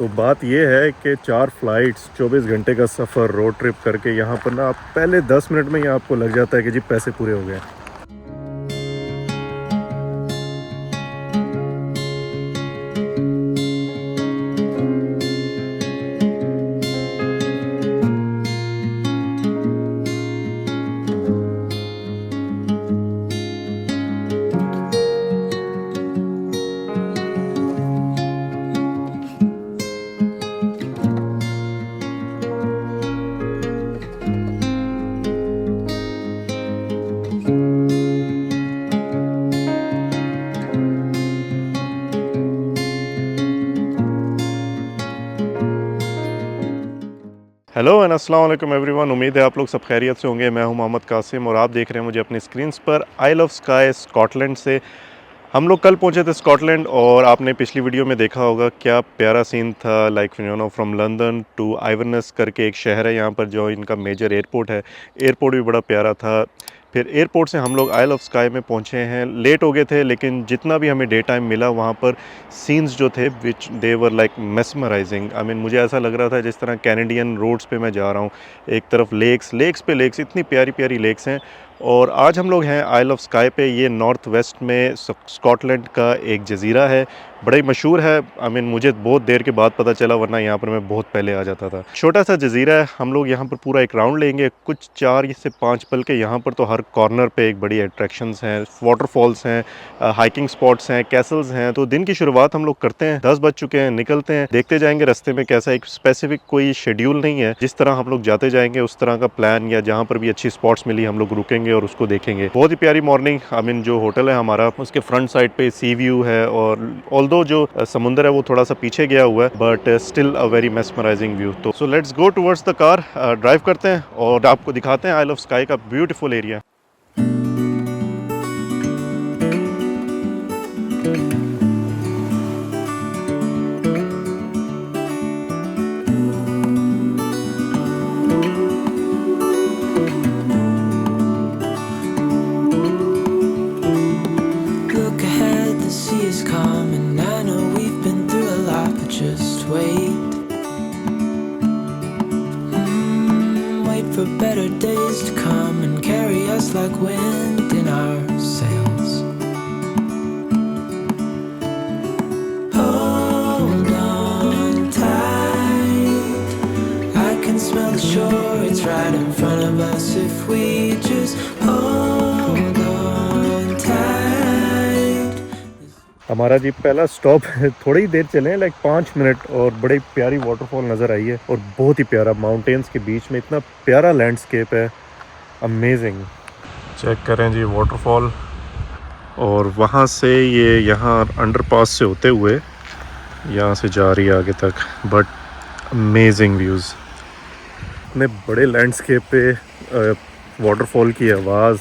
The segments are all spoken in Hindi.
तो बात ये है कि 4 फ़्लाइट्स 24 घंटे का सफ़र रोड ट्रिप करके यहाँ पर ना आप पहले 10 मिनट में ही आपको लग जाता है कि जी पैसे पूरे हो गए। हेलो एंड अस्सलाम वालेकुम एवरीवन। उम्मीद है आप लोग सब खैरियत से होंगे। मैं हूं मोहम्मद कासिम और आप देख रहे हैं मुझे अपनी स्क्रीन्स पर आइल ऑफ स्काई स्कॉटलैंड से। हम लोग कल पहुंचे थे स्कॉटलैंड और आपने पिछली वीडियो में देखा होगा क्या प्यारा सीन था। Like you know from London to Inverness करके एक शहर है यहाँ पर जो इनका मेजर एयरपोर्ट है। एयरपोर्ट भी बड़ा प्यारा था। फिर एयरपोर्ट से हम लोग आइल ऑफ स्काई में पहुँचे हैं। लेट हो गए थे लेकिन जितना भी हमें डे टाइम मिला वहाँ पर सीन्स जो थे which they were like mesmerising. I mean मुझे ऐसा लग रहा था जिस तरह कैनेडियन रोड्स पे मैं जा रहा हूँ। एक तरफ लेक्स पे लेक्स, इतनी प्यारी प्यारी लेक्स हैं। और आज हम लोग हैं आइल ऑफ स्काई पे। ये नॉर्थ वेस्ट में स्कॉटलैंड का एक जजीरा है, बड़ा ही मशहूर है। आई मीन मुझे बहुत देर के बाद पता चला, वरना यहाँ पर मैं बहुत पहले आ जाता था। छोटा सा जजीरा है। हम लोग यहाँ पर पूरा एक राउंड लेंगे, कुछ 4 से 5 पल के। यहाँ पर तो हर कॉर्नर पे एक बड़ी अट्रैक्शंस हैं, वाटरफॉल्स हैं, हाइकिंग स्पॉट्स हैं, कैसल्स हैं। तो दिन की शुरुआत हम लोग करते हैं। 10 बज चुके हैं, निकलते हैं, देखते जाएंगे रास्ते में कैसा। एक स्पेसिफिक कोई शेड्यूल नहीं है, जिस तरह हम लोग जाते जाएंगे उस तरह का प्लान, या जहाँ पर भी अच्छी स्पॉट्स मिली हम लोग रुकेंगे और उसको देखेंगे। बहुत ही प्यारी मॉर्निंग। आई मीन जो होटल है हमारा उसके फ्रंट साइड पे सी व्यू है, और ऑल्दो जो समुंदर है वो थोड़ा सा पीछे गया हुआ है, but still a very mesmerising view. तो so let's go towards the car, drive करते हैं और आपको दिखाते हैं आइल ऑफ स्काई का beautiful area. Look ahead, the sea is calm, and I know we've been through a lot, but just wait. Wait for better days to come and carry us like wind in our sails. Hold on tight, I can smell the shore, it's right in front of us if we just hold on tight. हमारा जी पहला स्टॉप है, थोड़ी ही देर चले हैं, लाइक 5 मिनट, और बड़ी प्यारी वाटरफॉल नज़र आई है और बहुत ही प्यारा माउंटेन्स के बीच में इतना प्यारा लैंडस्केप है। अमेजिंग। चेक करें जी वाटरफॉल, और वहाँ से ये यहाँ अंडरपास से होते हुए यहाँ से जा रही है आगे तक। बट अमेजिंग व्यूज़, इतने बड़े लैंडस्केप पे वाटरफॉल की आवाज़।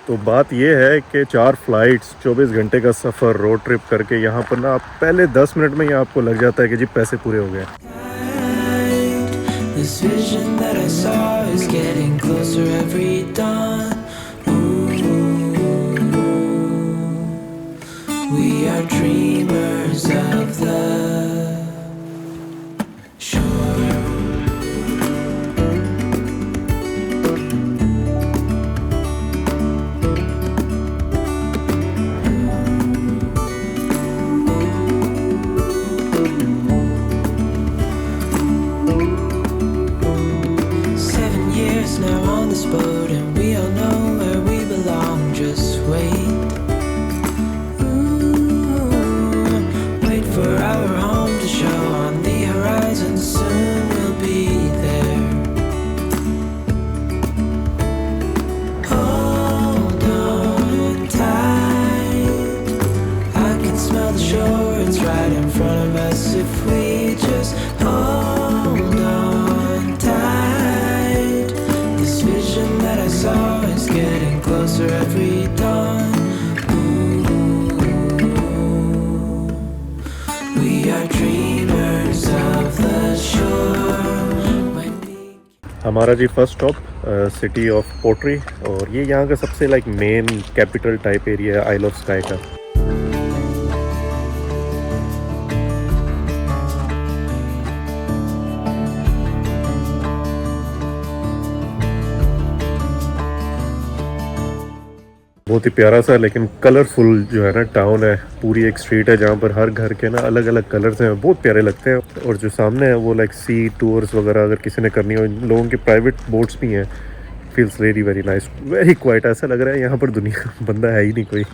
तो बात ये है कि 4 फ़्लाइट्स 24 घंटे का सफ़र रोड ट्रिप करके यहाँ पर ना आप पहले 10 मिनट में ही आपको लग जाता है कि जी पैसे पूरे हो गए। This vision that I saw is getting closer every dawn. Ooh, we are dreamers of the shore. Now on this boat, and we all know where we belong. Just wait. Ooh, wait for our home to show on the horizon. Soon we'll be there. Hold on tight, I can smell the shore, it's right in front of us if we just hold on tight. Vision that I saw is getting closer every dawn. Ooh, we are dreamers of the shore. हमारा जी first stop city of Portree, और ये यहाँ का सबसे like main capital type area है आइल ऑफ स्काई का। बहुत ही प्यारा सा लेकिन कलरफुल जो है ना टाउन है। पूरी एक स्ट्रीट है जहाँ पर हर घर के ना अलग अलग कलर्स हैं, बहुत प्यारे लगते हैं। और जो सामने है वो लाइक सी टूर्स वगैरह अगर किसी ने करनी हो, इन लोगों के प्राइवेट बोट्स भी हैं। Feels really very nice, very quite. ऐसा लग रहा है यहाँ पर दुनिया बंदा है ही नहीं कोई।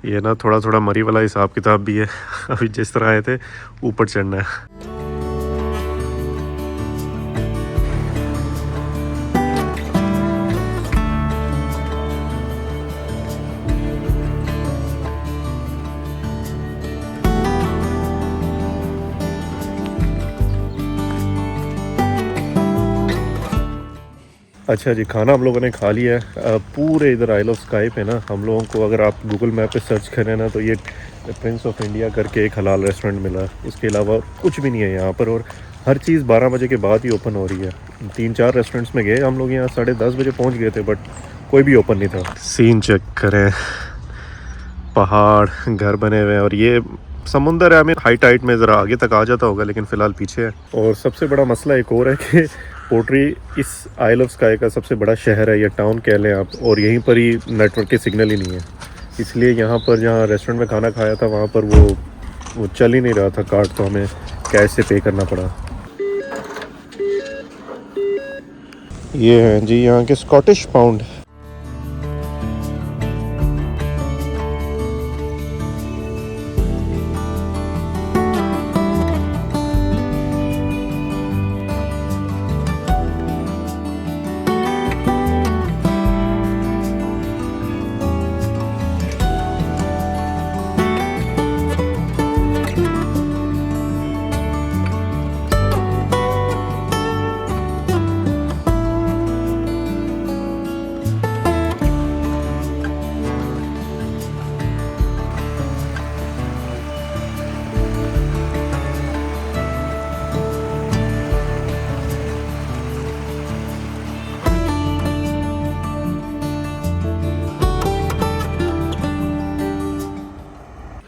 ये ना थोड़ा थोड़ा मरी वाला हिसाब किताब भी है। अभी जिस तरह आए थे ऊपर चढ़ना है। अच्छा जी, खाना हम लोगों ने खा लिया है। पूरे इधर आइल ऑफ स्काई पे ना हम लोगों को, अगर आप गूगल मैप पे सर्च करें ना, तो ये प्रिंस ऑफ इंडिया करके एक हलाल रेस्टोरेंट मिला। इसके अलावा कुछ भी नहीं है यहाँ पर, और हर चीज़ 12 बजे के बाद ही ओपन हो रही है। 3-4 रेस्टोरेंट्स में गए हम लोग, यहाँ 10:30 बजे पहुँच गए थे, बट कोई भी ओपन नहीं था। सीन चेक करें, पहाड़, घर बने हुए हैं, और ये समुंदर है। हमें हाई टाइड में ज़रा आगे तक आ जाता होगा, लेकिन फ़िलहाल पीछे है। और सबसे बड़ा मसला एक और है कि पोर्ट्री इस आइल ऑफ स्काई का सबसे बड़ा शहर है, या टाउन कह लें आप, और यहीं पर ही नेटवर्क के सिग्नल ही नहीं है। इसलिए यहाँ पर जहाँ रेस्टोरेंट में खाना खाया था वहाँ पर वो चल ही नहीं रहा था कार्ड, तो हमें कैश से पे करना पड़ा। ये हैं जी यहाँ के स्कॉटिश पाउंड।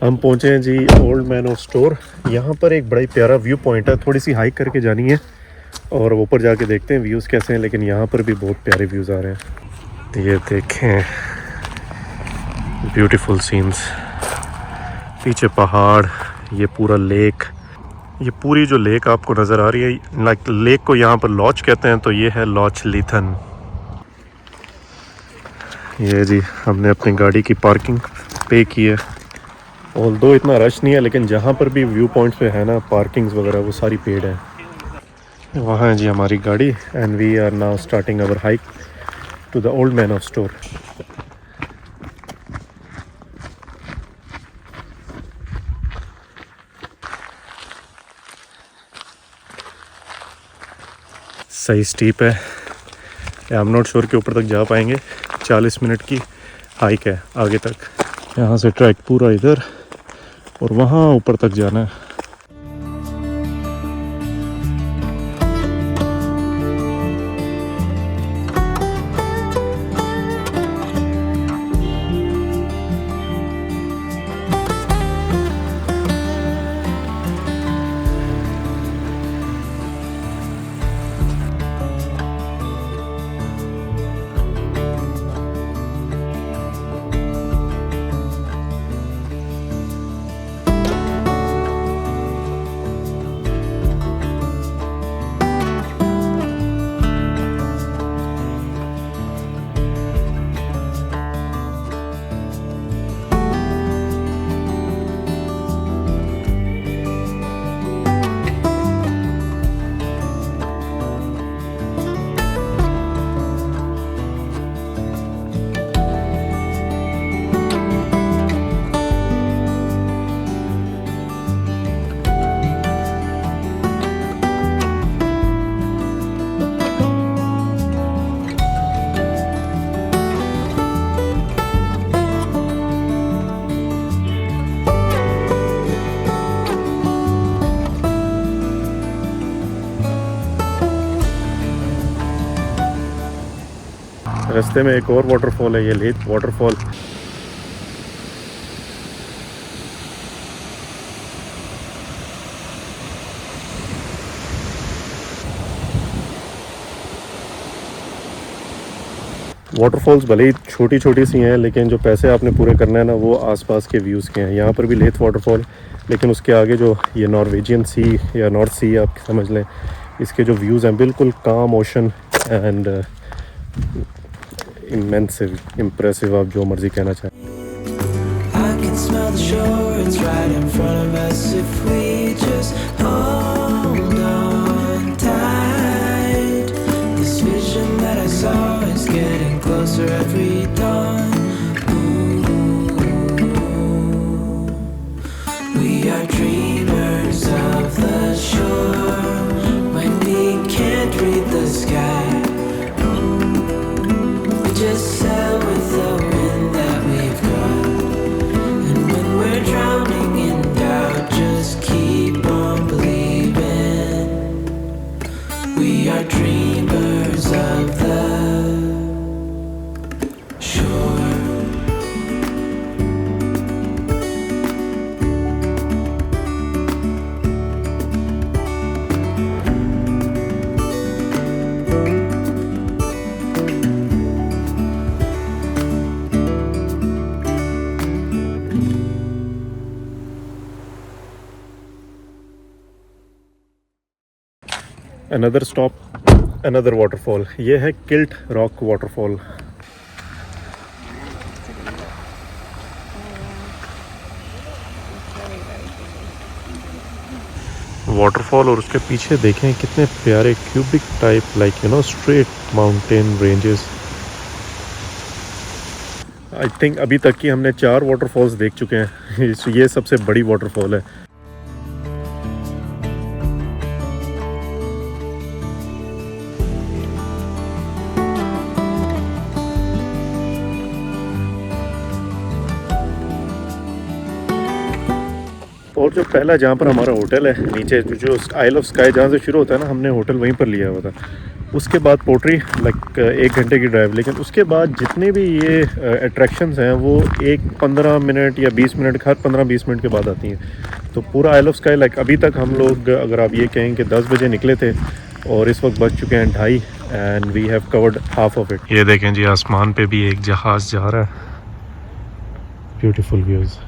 हम पहुँचे हैं जी ओल्ड मैन ऑफ स्टोर। यहाँ पर एक बड़ा ही प्यारा व्यू पॉइंट है, थोड़ी सी हाइक करके जानी है और ऊपर जाके देखते हैं व्यूज़ कैसे हैं। लेकिन यहाँ पर भी बहुत प्यारे व्यूज़ आ रहे हैं। ये देखें, ब्यूटीफुल सीन्स, पीछे पहाड़, ये पूरा लेक। ये पूरी जो लेक आपको नज़र आ रही है, लाइक लेक को यहाँ पर लॉच कहते हैं, तो ये है लॉच लीथन। ये जी हमने अपनी गाड़ी की पार्किंग पे की है। ऑल्दो इतना रश नहीं है, लेकिन जहाँ पर भी व्यू पॉइंट्स पे है ना पार्किंग्स वगैरह, वो सारी पेड है। वहाँ है जी हमारी गाड़ी, and we are now starting our hike to the old man of Storr. सही स्टीप है, आई एम नॉट श्योर कि ऊपर तक जा पाएंगे। 40 मिनट की हाइक है आगे तक। यहाँ से ट्रैक पूरा इधर, और वहाँ ऊपर तक जाना है। रास्ते में एक और वाटरफॉल है, ये लेथ वाटरफॉल। वाटरफॉल्स भले ही छोटी छोटी सी हैं, लेकिन जो पैसे आपने पूरे करना है ना, वो आसपास के व्यूज़ के हैं। यहाँ पर भी लेथ वाटरफॉल, लेकिन उसके आगे जो ये नॉर्वेजियन सी या नॉर्थ सी आप समझ लें, इसके जो व्यूज़ हैं बिल्कुल काम ओशन एंड इमेंसिव, इम्प्रेसिव, आप जो मर्ज़ी कहना चाहें। I can smell the shore, it's right in front of us if we just hold on tight. This vision that I saw is getting closer every dawn. Ooh, we are dreamers of the shore when we can't read the sky. We just sail with the wind that we've got. And when we're drowning in doubt, just keep on believing. We are dreamers of the shore. Another stop, another waterfall, ये है किल्ट रॉक वाटरफॉल। वाटरफॉल और उसके पीछे देखें कितने प्यारे cubic type, like you no, straight mountain ranges. I think अभी तक की हमने 4 वाटरफॉल्स देख चुके हैं। ये सबसे बड़ी वाटरफॉल है। और जो पहला जहाँ पर हमारा होटल है नीचे, जो आइल ऑफ स्काई जहाँ से शुरू होता है ना, हमने होटल वहीं पर लिया हुआ था। उसके बाद पोट्री, लाइक 1 घंटे की ड्राइव। लेकिन उसके बाद जितने भी ये अट्रैक्शंस हैं वो 15 मिनट या 20 मिनट, हर 15-20 मिनट के बाद आती हैं। तो पूरा आइल ऑफ स्काई, लाइक अभी तक हम लोग, अगर आप ये कहें कि 10 बजे निकले थे और इस वक्त बज चुके हैं 2:30, and we have covered half of it. ये देखें जी, आसमान पे भी एक जहाज़ जा रहा है। Beautiful views.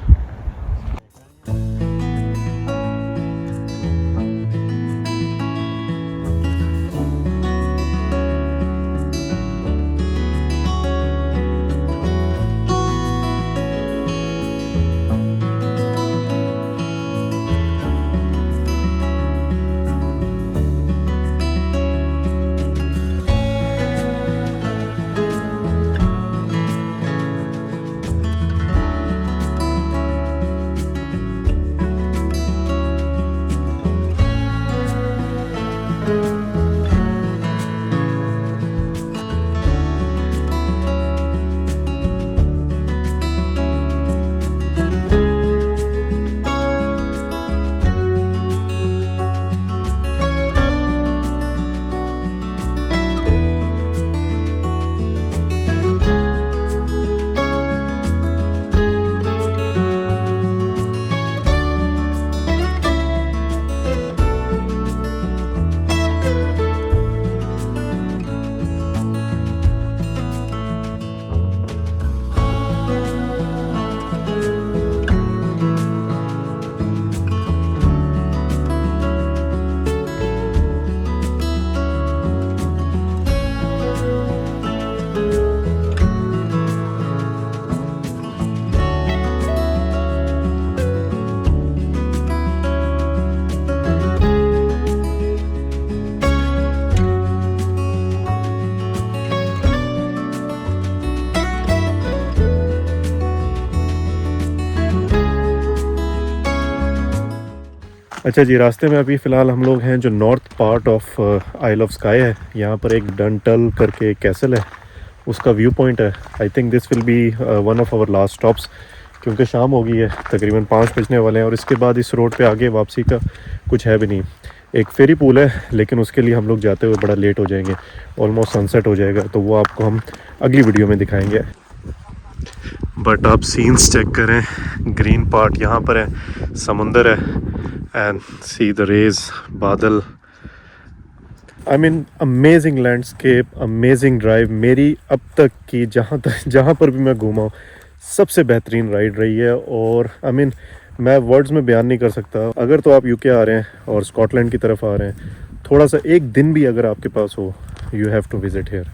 अच्छा जी, रास्ते में अभी फ़िलहाल हम लोग हैं जो north part of Isle of Skye है। यहाँ पर एक डंटल करके कैसल है, उसका व्यू पॉइंट है। I think this will be one of our last stops, क्योंकि शाम हो गई है, तकरीबन 5 बजने वाले हैं और इसके बाद इस रोड पे आगे वापसी का कुछ है भी नहीं। एक फेरी पूल है, लेकिन उसके लिए हम लोग जाते हुए बड़ा लेट हो जाएंगे, ऑलमोस्ट सनसेट हो जाएगा, तो वो आपको हम अगली वीडियो में दिखाएंगे। बट आप सीन्स चेक करें, ग्रीन पार्ट यहाँ पर है, समुंदर है एंड सी द रेज, बादल। I mean amazing landscape, amazing drive. मेरी अब तक की जहाँ पर भी मैं घूमा हूँ सबसे बेहतरीन राइड रही है। और आई मीन मैं वर्ड्स में बयान नहीं कर सकता। अगर तो आप यूके आ रहे हैं और स्कॉटलैंड की तरफ आ रहे हैं, थोड़ा सा एक दिन भी अगर आपके पास हो, you have to visit here.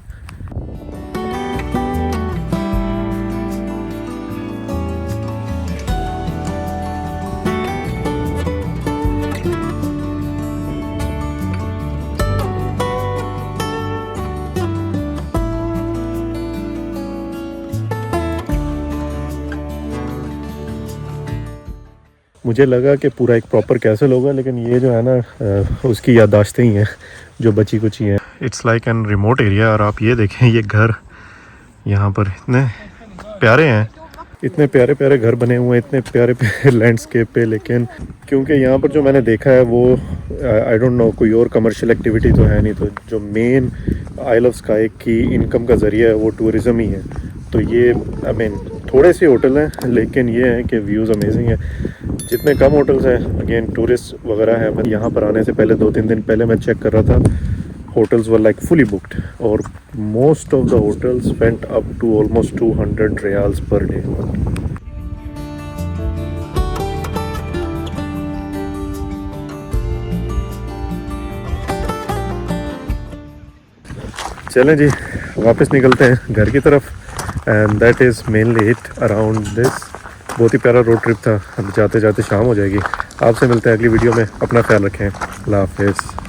मुझे लगा कि पूरा एक प्रॉपर कैसल होगा, लेकिन ये जो है ना उसकी याददाश्तें ही हैं जो बची कुची हैं। It's like an remote area. और आप ये देखें, ये घर यहाँ पर इतने प्यारे हैं, इतने प्यारे प्यारे घर बने हुए हैं, इतने प्यारे प्यारे लैंडस्केप पे। लेकिन क्योंकि यहाँ पर जो मैंने देखा है वो आई डोंट नो, कोई और कमर्शियल एक्टिविटी तो है नहीं, तो जो मेन आइल ऑफ स्काई की इनकम का ज़रिया है वो टूरिज़म ही है। तो ये आई मीन थोड़े से होटल हैं, लेकिन ये है कि व्यूज़ अमेजिंग है। जितने कम होटल्स हैं, अगेन टूरिस्ट वगैरह है, मैं यहाँ पर आने से पहले 2-3 दिन पहले मैं चेक कर रहा था, hotels were like fully booked. और most of the hotels went up to almost 200 riyals per day. चलें जी, वापस निकलते हैं घर की तरफ। And that is mainly it around this. बहुत ही प्यारा रोड ट्रिप था। अब जाते जाते शाम हो जाएगी। आपसे मिलते हैं अगली वीडियो में। अपना ख्याल रखें। अल्लाह हाफिज़।